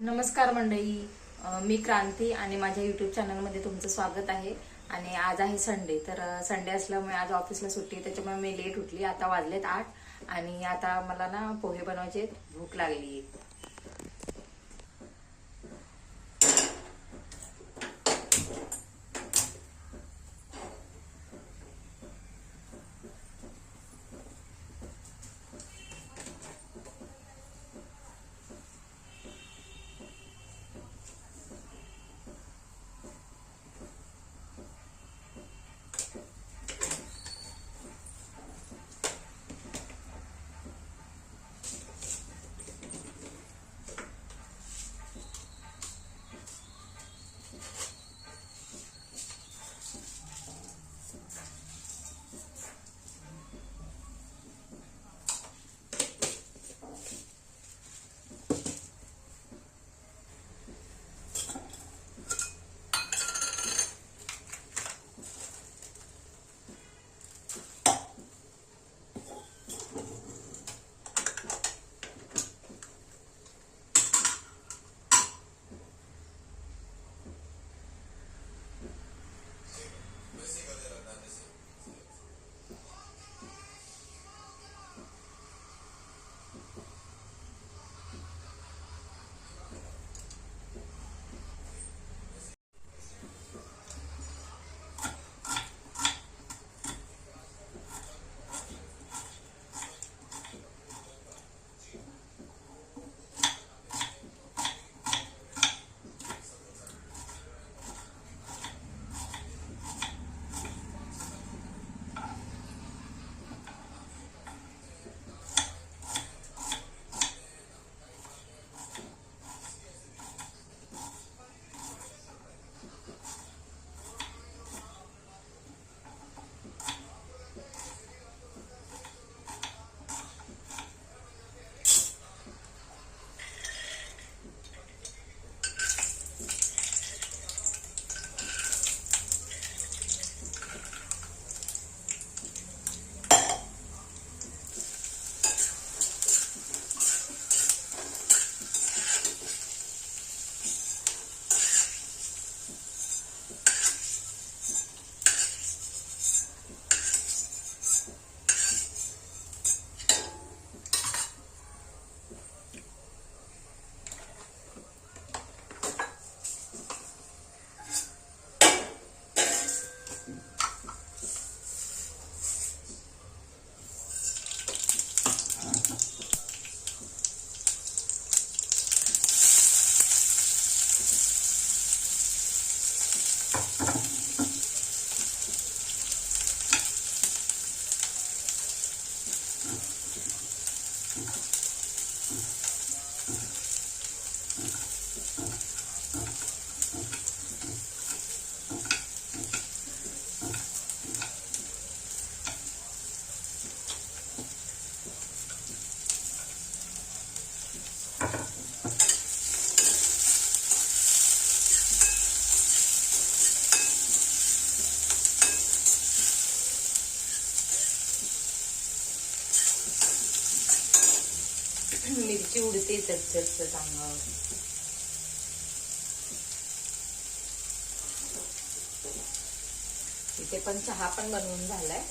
नमस्कार मंडळी. मी क्रांती आणि माझ्या यूट्यूब चॅनलमध्ये तुमचं स्वागत आहे. आणि आज आहे संडे, तर संडे असल्यामुळे आज ऑफिसला सुट्टी आहे, त्याच्यामुळे मी लेट उठली. आता वाजलेत 8 आणि आता मला ना पोहे बनवायचे, भूक लागली आहे. मिरची उडते चटचट अंगावर. इथे पण चहा पण बनवून झालाय.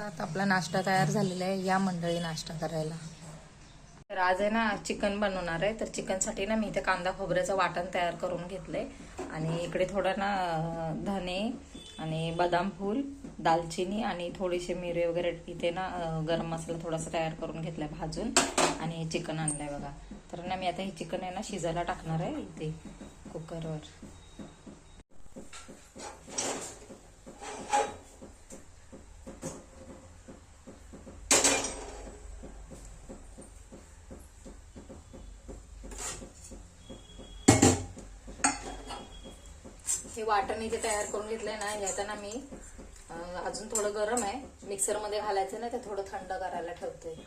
सकाळचा आता आपला नाश्ता तयार झालेला आहे. या मंडळी नाश्ता करायला. तर आज आहे ना चिकन बनवणार आहे. तर चिकनसाठी ना मी इथे कांदा खोबऱ्याचं वाटण तयार करून घेतलंय आणि इकडे थोडं ना धने आणि बदाम फूल, दालचिनी आणि थोडीशी मिरे वगैरे इथे ना गरम मसाला थोडासा तयार करून घेतलाय भाजून आणि चिकन आणलंय बघा. तर ना मी आता हे चिकन आहे ना शिजायला टाकणार आहे इथे कुकरवर. हे वाटण इथे तयार करून घेतलंय ना. यातना मी अजून थोडं गरम आहे, मिक्सर मध्ये घालायचं ना, ते थोडं थंड करायला ठेवते.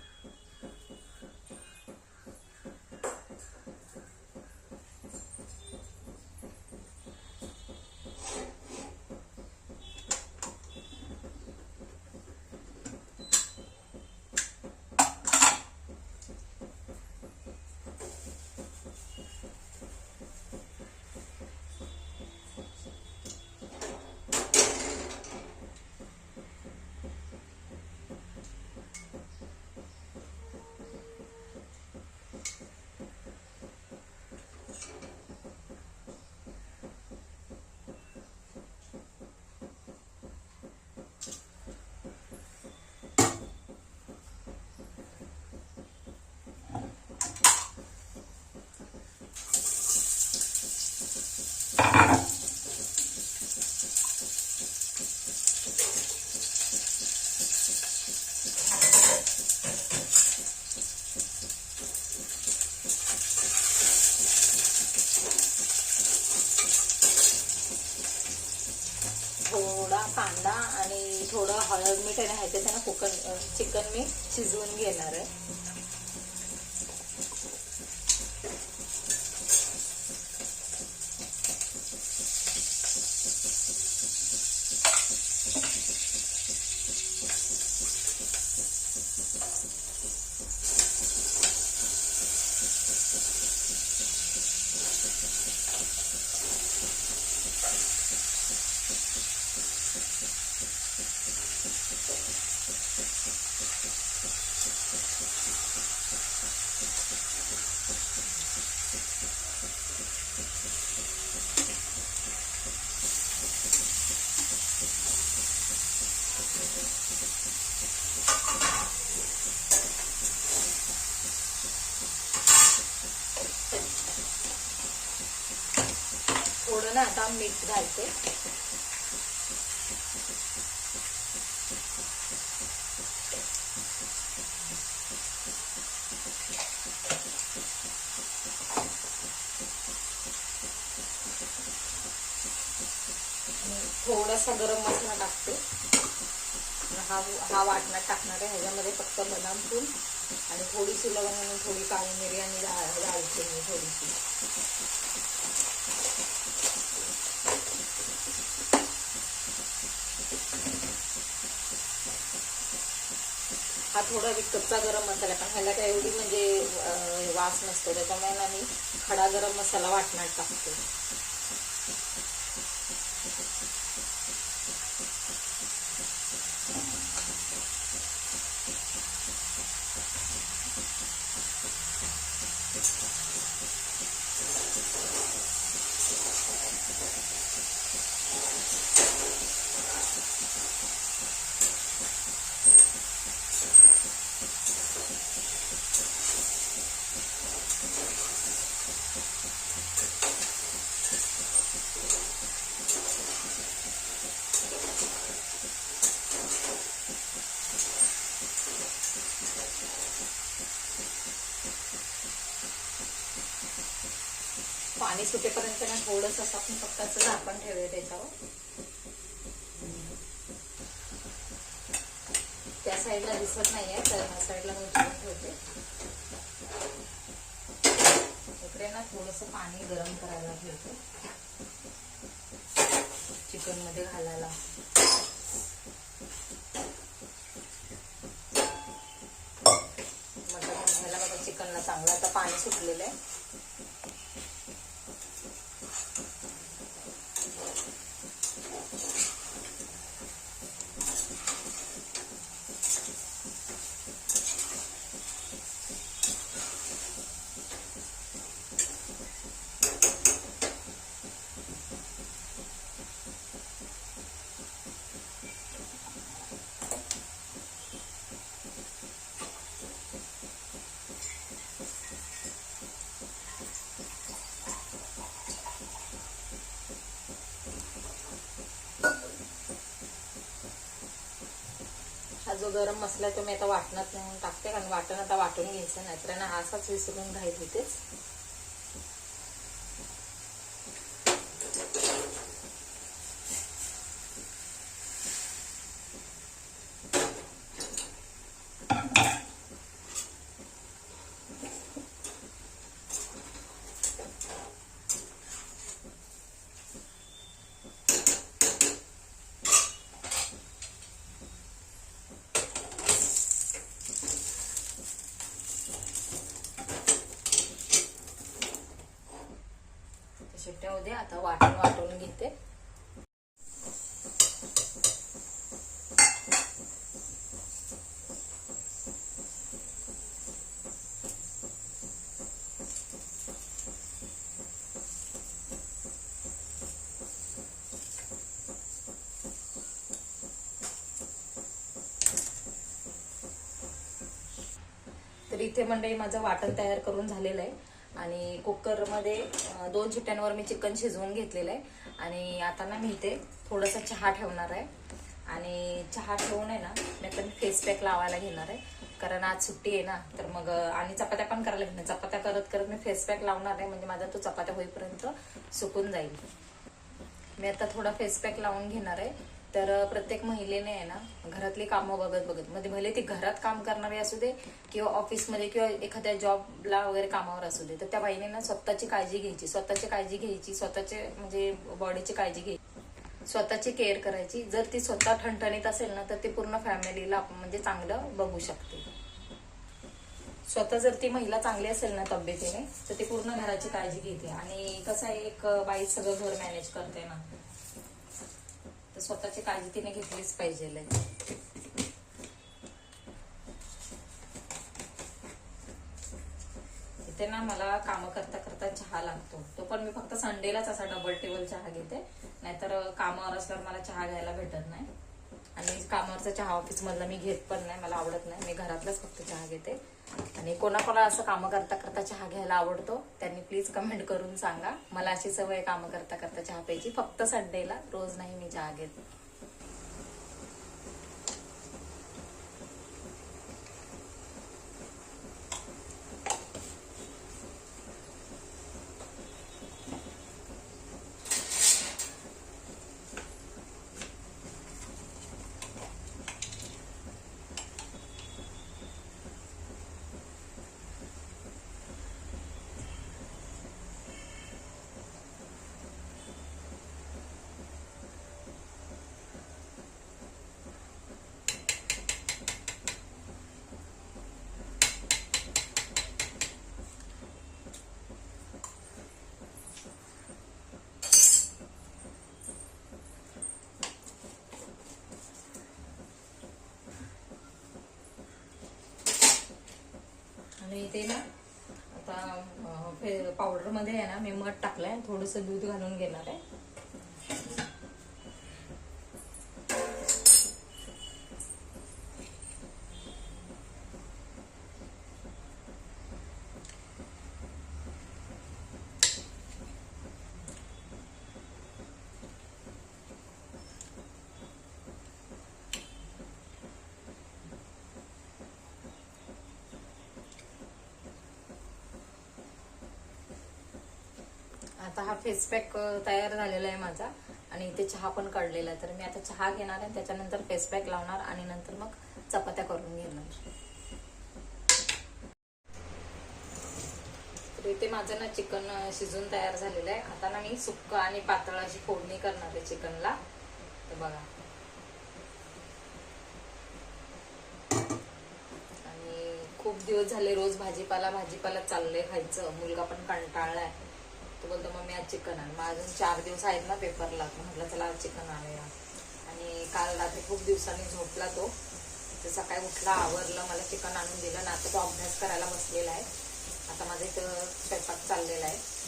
थोडा कांदा आणि थोडं हळद मीठ आणि ह्याच्यात ना चिकन मी शिजवून घेणार आहे. थोडं ना आता मीठ घालते. थोडासा गरम मसाला टाकते. हा वाटणात टाकणार आहे. ह्याच्यामध्ये फक्त बदाम फूल आणि थोडीशी लवंग आणि थोडी काळी मिरी आणि दालचिनी थोडीशी. हा थोडा विकतचा गरम मसाला, पण ह्याला काय एवढी म्हणजे वास नसतो, त्याच्यामुळे ना मी खडा गरम मसाला वाटणात टाकते. पाणी सुटेपर्यंत ना थोडंसं असं आपण फक्त असं झाकण ठेवूया त्याच्यावर. त्या साईडला दिसत नाहीये तर ह्या साईडला मी ठेवते. इकडे ना थोडंसं पाणी गरम करायला ठेवते चिकन मध्ये घालायला. मटण घ्यायला बघा चिकनला चांगलं आता पाणी सुटलेलं आहे. गरम मसाला तो मी आता वाटणात नाही टाकते, कारण वाटण आता वाटून घ्यायचं, नाहीतर ना असाच विसरून राहील इथेच. शिट्ट्या होऊ दे, आता वाटून घेते. तर इथे मंडळी माझं वाटण तयार करून झालेलं आहे आणि कुकरमध्ये 2 शिट्ट्यांवर मी चिकन शिजवून घेतलेलं आहे. आणि आता ना मी इथे थोडासा चहा ठेवणार आहे आणि चहा ठेवून आहे ना मी आता फेस पॅक लावायला घेणार आहे, कारण आज सुट्टी आहे ना. तर मग आणि चपात्या पण करायला घेणार, चपात्या करत करत मी फेस पॅक लावणार आहे, म्हणजे माझा तो चपात्या होईपर्यंत सुकून जाईल. मी आता थोडा फेस पॅक लावून घेणार आहे. तर प्रत्येक महिलेने आहे ना घरातली कामं बघत म्हणजे भले ती घरात काम करणारी असू दे किंवा ऑफिसमध्ये किंवा एखाद्या जॉबला वगैरे कामावर असू दे, तर त्या बाईने ना स्वतःची काळजी घ्यायची, स्वतःचे म्हणजे बॉडीची काळजी घ्यायची, स्वतःची केअर करायची. जर ती स्वतः ठणठणीत असेल ना तर ती पूर्ण फॅमिलीला म्हणजे चांगलं बघू शकते. स्वतः जर ती महिला चांगली असेल ना तब्येतीने, तर ती पूर्ण घराची काळजी घेते. आणि कसं आहे, एक बाई सगळं घर मॅनेज करते ना, तर स्वतःची काळजी तिने घेतलीच पाहिजे. इथे ना मला काम करता करता चहा लागतो, तो पण मी फक्त संडेलाच असा डबल टेबल चहा घेते, नाहीतर कामावर असल्यावर मला चहा घ्यायला भेटत नाही. आणि कामावरचा चहा ऑफिस मधला मी घेत पण नाही, मला आवडत नाही, मी घरातलाच फक्त चहा घेते. आणि कोणाकोणा असं काम करता करता चहा घ्यायला आवडतो त्यांनी प्लीज कमेंट करून सांगा. मला अशी सवय काम करता करता चहा प्यायची, फक्त संडेला, रोज नाही मी चहा घेत. आणि इथे ना आता पावडर मध्ये आहे ना मी मध टाकलाय, थोडस दूध घालून घेणार आहे. आता हा फेस पॅक तयार झालेला आहे माझा आणि इथे चहा पण काढलेला आहे. तर मी आता चहा घेणार आहे, त्याच्यानंतर फेस पॅक लावणार आणि नंतर मग चपात्या करून घेणार. तर इथे माझं ना चिकन शिजून तयार झालेलं आहे. आता ना मी सुक्क आणि पातळ अशी फोडणी करणार आहे चिकनला. तर बघा, आणि खूप दिवस झाले रोज भाजीपाला चाललंय खायचं, मुलगा पण कंटाळलाय. तो बोलतो मम्मी आज चिकन आण. मग अजून 4 दिवस आहेत ना पेपरला, म्हटलं चला आज चिकन आणूया. आणि काल रात्री खूप दिवसांनी झोपला तो, तर सकाळी उठला, आवरलं, मला चिकन आणून दिलं ना. आता तो अभ्यास करायला बसलेला आहे. आता माझा इथं स्वयंपाक चाललेला आहे.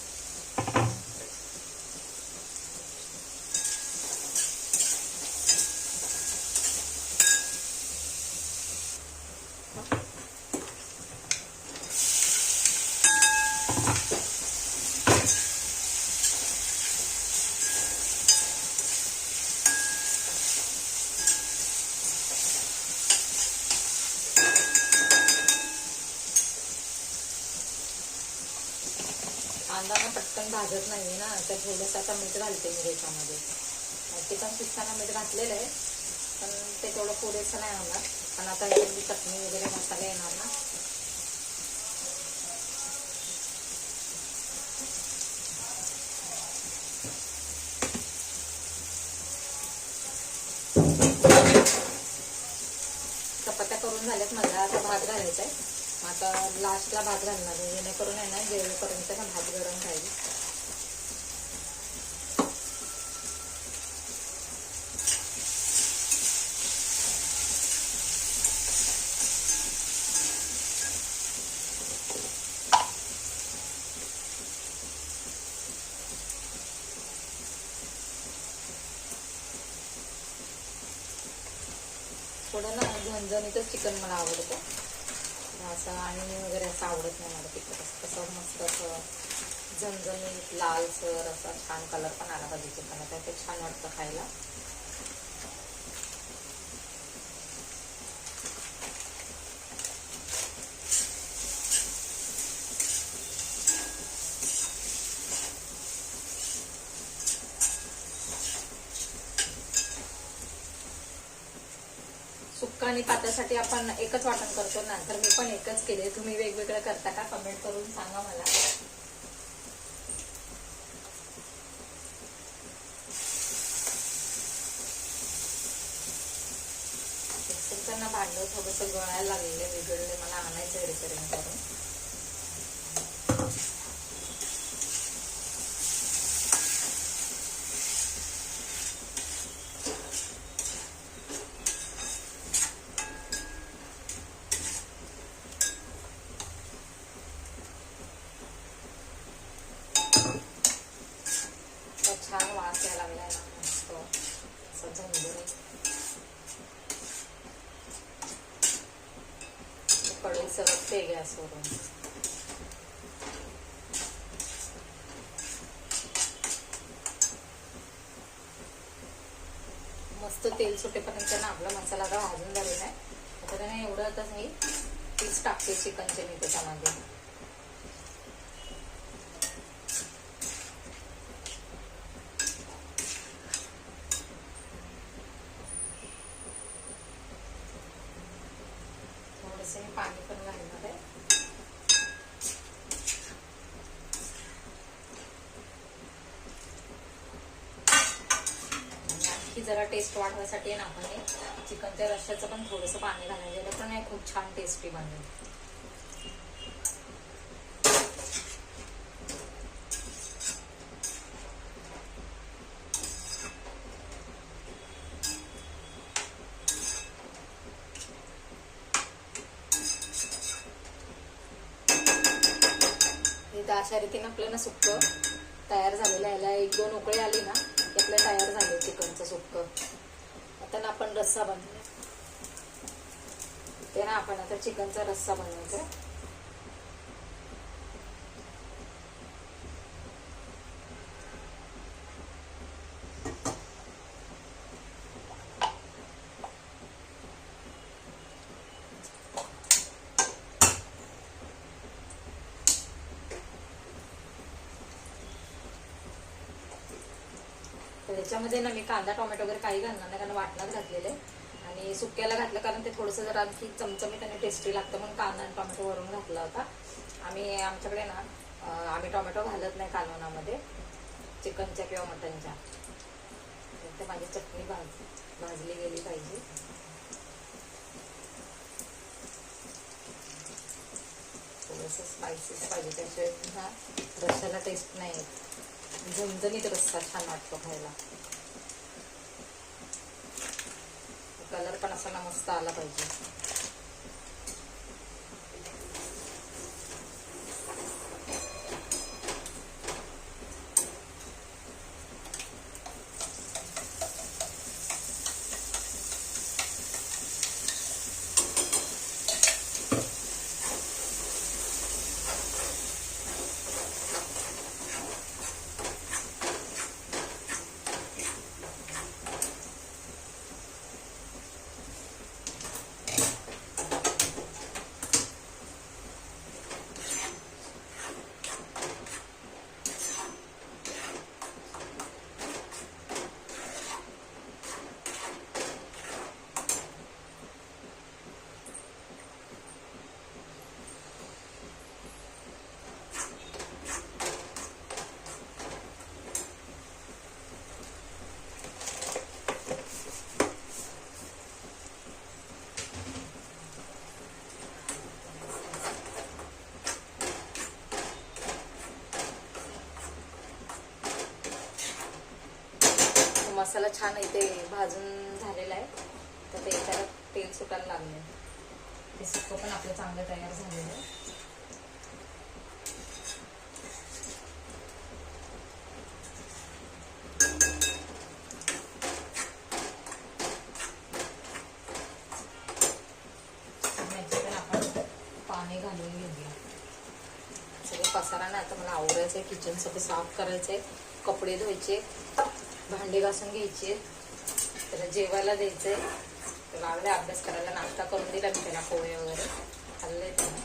कांदा ना पटकन भाजत नाही ना, तर थोडंसं आता मीठ घालते मी त्याच्यामध्ये. चिकन शिजताना मीठ घातलेलं आहे, पण ते तेवढं पुरेसं नाही होणार, पण आता ह्याच्यामध्ये चटणी वगैरे मसाले येणार ना. चपात्या करून झाल्यात मला, आता भात घालायचा आहे. आता लास्टला भात घालणार आहे, जेणेकरून आहे ना जेवढेपर्यंत ना भात गरम राहील. थोडं ना झणझणीतच चिकन मला आवडतं असं, आणि वगैरे असं आवडत नाही मला तिखट. कसं मस्त असं झणझणीत लालसर असा छान कलर पण आला पाहिजे चिकनाचा, ते छान वाटतं खायला. सुक्का आणि पात्यासाठी आपण एकच वाटण करतो ना, तर मी पण एकच केले. तुम्ही वेगवेगळं करता का? कमेंट करून सांगा मला. मिक्सरचं भांडं थोडंसं गळायला लागलेलं वेगळे, मला आणायचं रिपेअरिंग करून. छान वास यायला लागलाय ना, मस्त असं झणझणीत. कढई सरकते गॅसवरून. मस्त तेल सुटेपर्यंत ना आपला मसाला आता भाजून झालेला आहे. आता त्याने एवढं आता मी पीस टाकते चिकनचे मी त्याच्यामध्ये. थोडंसं मी पाणी पण घालणार आहे. आणखी जरा टेस्ट वाढवण्यासाठी ना आपण चिकनच्या रश्श्याचं पण थोडंसं पाणी घालायचं, पण खूप छान टेस्टी बनेल. अशा रीतीने आपलं ना सुक्क तयार झालेलं आहे. याला 1-2 उकळी आली ना की आपलं तयार झाले चिकनचं सुक्क. आता ना आपण रस्सा बनवूया. ते ना आपण आता चिकनचा रस्सा बनवायचा. त्याच्यामध्ये ना मी कांदा टोमॅटो वगैरे काही घालणार नाही, कारण वाटणात घातलेले आणि सुक्याला घातलं कारण ते थोडंसं जरा आणखी चमचमीत आणि टेस्टी लागतं, म्हणून कांदा आणि टोमॅटो वरून घातला होता. आमच्याकडे ना आम्ही टोमॅटो घालत नाही कालवणामध्ये चिकनच्या किंवा मटनच्या. तर माझी चटणी भाजली गेली पाहिजे. थोडंसं स्पायसीस पाहिजे, त्याशिवाय हा रस्स्याला टेस्ट नाही येत. झणझणीत रस्सा छान वाटतो खायला. कलर पण असा ना मस्त आला पाहिजे. मसाला छान इथे भाजून झालेला आहे, तर ते याच्याला तेल सुटायला लागले. ते सुक्क पण आपलं चांगलं तयार झालेलं आहे. पाणी घालून घेऊया. सगळं पसारा ना आता मला आवरायचं आहे, किचन सगळं साफ करायचं आहे, कपडे धुवायचे, भांडे घासून घ्यायचे, त्याला जेवायला द्यायचंय. त्याला लागले अभ्यास करायला, नाश्ता करून दिला मी त्याला, पोहे वगैरे खाल्ले त्याला.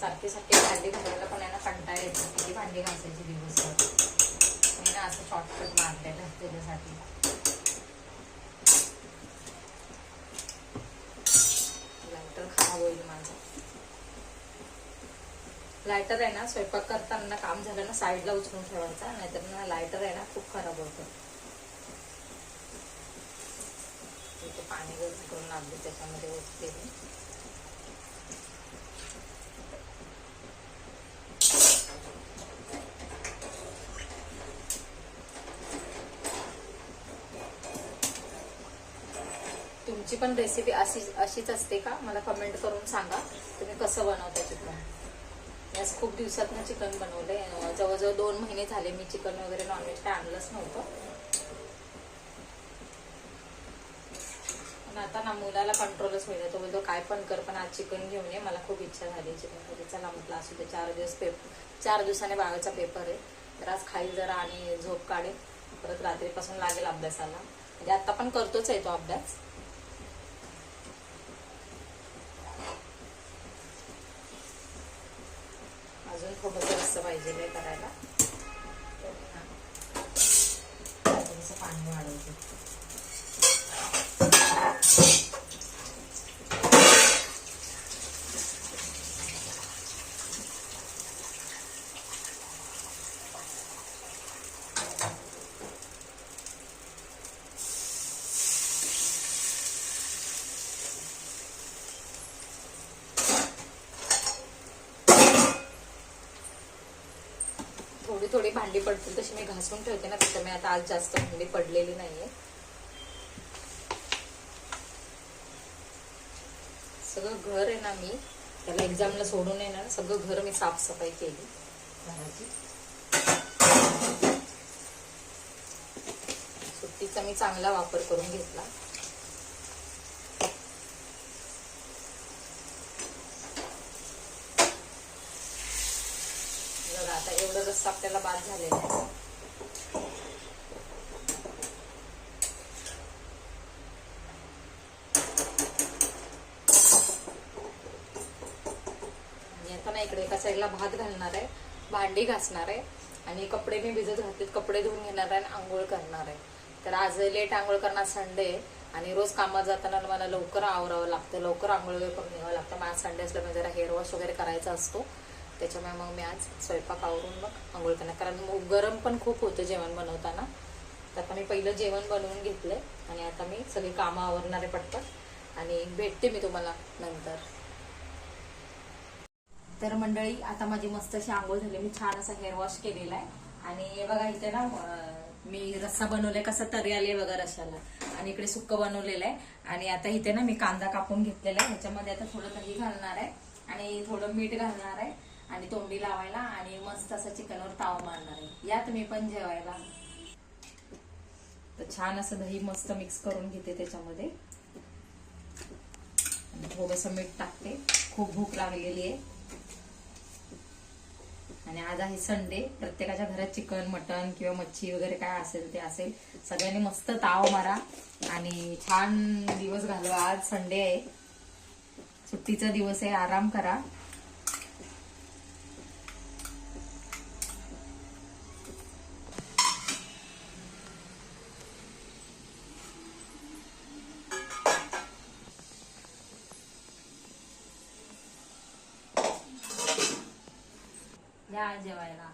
सारखे सारखे भांडी घासायला पण यांना कंटाळा येतो, किती भांडी घासायची दिवसभर. मी ना असं शॉर्टकट मारलेलं त्याच्यासाठी. लायटर खराब होईल माझं. लायटर आहे ना स्वयंपाक करताना काम झालं ना साईडला उचलून ठेवायचा, नाहीतर ना लायटर आहे ना खूप खराब होतं. इथे पाणी गरम करून लागले, त्याच्यामध्ये ओतते मी. तुमची पण रेसिपी अशीच असते का? मला कमेंट करून सांगा तुम्ही कसं बनवता चिकन. याच खूप दिवसातनं चिकन बनवलंय, जवळजवळ 2 महिने झाले मी चिकन वगैरे नॉनव्हेज काय आणलंच नव्हतं. पण आता ना मुलाला कंट्रोलच होईल, तो बोलतो काय पण कर पण आज चिकन घेऊन ये, मला खूप इच्छा झाली चिकन खायची. चला म्हटलं असू दे, 4 दिवसाने बाळाचा पेपर आहे, तर आज खाईल जरा आणि झोप काढेल. परत रात्रीपासून लागेल अभ्यासाला, म्हणजे आता पण करतोच आहे तो अभ्यास. अजून थोडंसं रस्सा पाहिजे करायला, थोडंसं पाणी वाढवते. थोडी भांडी पडतील तशी मी घासून ठेवते ना, त्याच्यामुळे आता आज जास्त भांडी पडलेली नाहीये. सगळं घर आहे ना, मी त्याला एक्झामला सोडून येणार, सगळं घर मी साफसफाई केली घराची. सुट्टीचा मी चांगला वापर करून घेतला. आता एवढं रस्सा आपल्याला बाद झालेला आहे. आता ना इकडे एका साईडला भात घालणार आहे, भांडी घासणार आहे आणि कपडे मी भिजत घातलेत, कपडे धुवून घेणार आहे आणि आंघोळ करणार आहे. तर आज लेट आंघोळ करणार, संडे आणि रोज कामात जाताना मला लवकर आवरावं लागतं, लवकर आंघोळ वगैरे करून घ्यावं लागतं. माझा संडे असल्यामुळे जरा हेअर वॉश वगैरे करायचा असतो, त्याच्यामुळे मग मी आज स्वयंपाक आवरून मग आंघोळ करणार, कारण मग गरम पण खूप होतं जेवण बनवताना. तर आता मी पहिलं जेवण बनवून घेतलंय आणि आता मी सगळी कामं आवरणारे पटपट आणि भेटते मी तुम्हाला नंतर. तर मंडळी आता माझी मस्त अशी आंघोळ झाली, मी छान असा हेअर वॉश केलेला आहे आणि बघा इथे ना मी रस्सा बनवलाय, कसा तरी आले बघा रस्साला, आणि इकडे सुक्क बनवलेलं आहे. आणि आता इथे ना मी कांदा कापून घेतलेला आहे, ह्याच्यामध्ये आता थोडं दही घालणार आहे आणि थोडं मीठ घालणार आहे आणि तोंडी लावायला आणि मस्त असं चिकनवर ताव मारणार आहे. या तुम्ही पण जेवायला. तर छान असं दही मस्त मिक्स करून घेते त्याच्यामध्ये, थोडंसं मीठ टाकते, खूप भूक लागलेली आहे आणि आज आहे संडे, प्रत्येकाच्या घरात चिकन मटन किंवा मच्छी वगैरे काय असेल ते असेल. सगळ्यांनी मस्त ताव मारा आणि छान दिवस घालवा. आज संडे आहे, सुट्टीचा दिवस आहे, आराम करा. या जेवायला.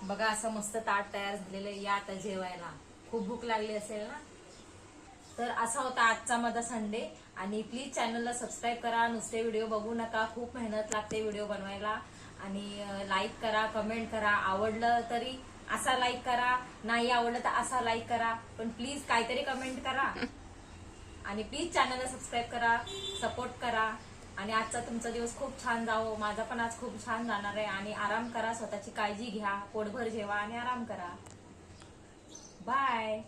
बघा असं मस्त ताट तयार झालेलं आहे. या आता जेवायला. खूप भूक लागली असेल ना. तर असा होता आजचा माझा संडे. आणि प्लीज चॅनलला सबस्क्राईब करा. नुसते व्हिडिओ बघू नका, खूप मेहनत लागते व्हिडिओ बनवायला. आणि लाईक करा, कमेंट करा. आवडलं तरी असा लाईक करा, नाही आवडलं तर असा लाईक करा, पण प्लीज काहीतरी कमेंट करा. आणि प्लीज चॅनलला सबस्क्राईब करा, सपोर्ट करा. आणि आजचा तुमचा दिवस खूप छान जावो. माझा पण आज खूप छान जाणार आहे. आणि आराम करा, स्वतःची काळजी घ्या, पोटभर जेवा आणि आराम करा. बाय.